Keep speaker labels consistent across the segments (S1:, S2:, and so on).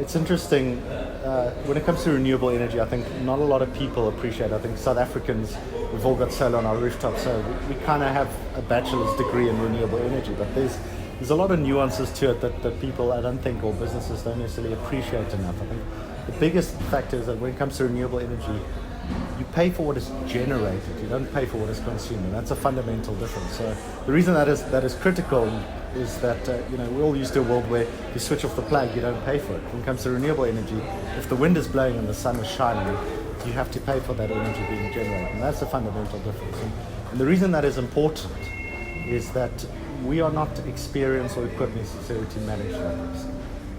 S1: It's interesting, when it comes to renewable energy, I think not a lot of people appreciate. I think South Africans, we've all got solar on our rooftop, so we kind of have a bachelor's degree in renewable energy, but there's a lot of nuances to it that people, I don't think, or businesses don't necessarily appreciate enough. I think the biggest factor is that when it comes to renewable energy, you pay for what is generated, you don't pay for what is consumed, and that's a fundamental difference. So the reason that is critical is that we're all used to a world where you switch off the plug, you don't pay for it. When it comes to renewable energy, if the wind is blowing and the sun is shining, you have to pay for that energy being generated, and that's a fundamental difference. And the reason that is important is that we are not experienced or equipped necessarily to manage that risk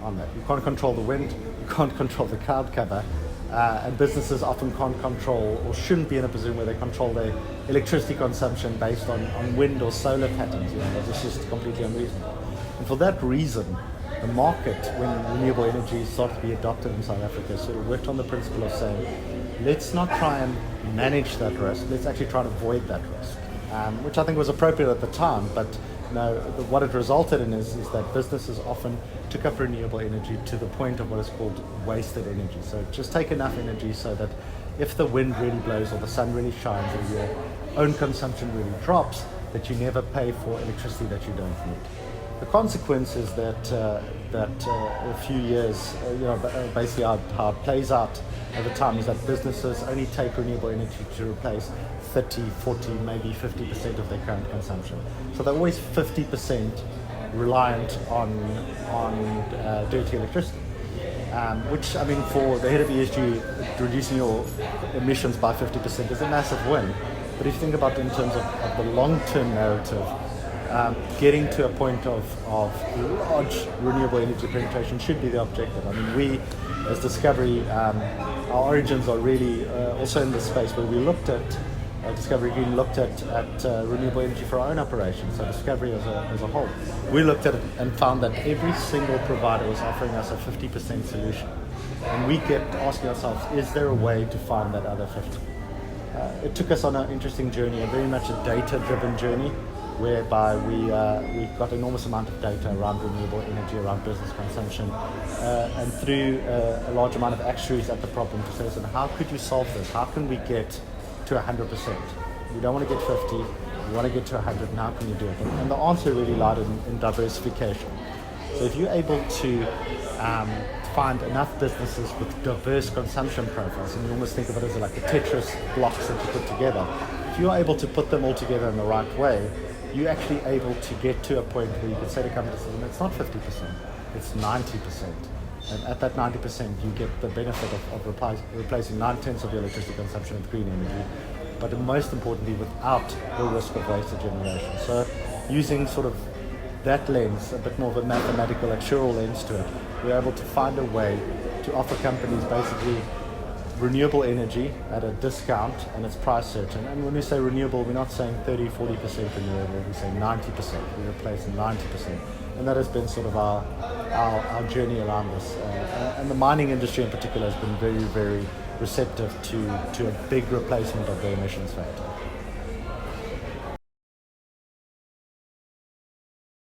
S1: on that. You can't control the wind, you can't control the cloud cover, and businesses often can't control or shouldn't be in a position where they control their electricity consumption based on wind or solar patterns. This is just completely unreasonable. And for that reason, the market, when renewable energy started to be adopted in South Africa, sort of worked on the principle of saying, let's not try and manage that risk, let's actually try to avoid that risk, which I think was appropriate at the time, but what it resulted in is that businesses often took up renewable energy to the point of what is called wasted energy. So just take enough energy so that if the wind really blows or the sun really shines or your own consumption really drops, that you never pay for electricity that you don't need. The consequence is that a few years, basically how it plays out over time is that businesses only take renewable energy to replace 30, 40, maybe 50% of their current consumption. So they're always 50% reliant on dirty electricity, which, I mean, for the head of ESG, reducing your emissions by 50% is a massive win. But if you think about it in terms of the long-term narrative, getting to a point of large renewable energy penetration should be the objective. I mean, we, as Discovery, our origins are really also in this space where we looked at Discovery Green looked at renewable energy for our own operations, so Discovery as a whole. We looked at it and found that every single provider was offering us a 50% solution. And we kept asking ourselves, is there a way to find that other 50? It took us on an interesting journey, a very much a data-driven journey, whereby we got an enormous amount of data around renewable energy, around business consumption, and through a large amount of actuaries at the problem to say, listen, how could you solve this? How can we get to 100%? We don't want to get 50, we want to get to 100, and how can you do it? And the answer really lied in diversification. So if you're able to find enough businesses with diverse consumption profiles, and you almost think of it as like the Tetris blocks that you put together, if you're able to put them all together in the right way, you're actually able to get to a point where you can say to companies, it's not 50%, it's 90%. And at that 90%, you get the benefit of replacing 9/10 of your electricity consumption with green energy, but most importantly, without the risk of wasted generation. So using sort of that lens, a bit more of a mathematical, actuarial lens to it, we're able to find a way to offer companies basically renewable energy at a discount, and it's price certain. And when we say renewable, we're not saying 30, 40% renewable, we say 90%. We replace 90%. And that has been sort of our journey around this. And the mining industry in particular has been very, very receptive to a big replacement of the emissions factor.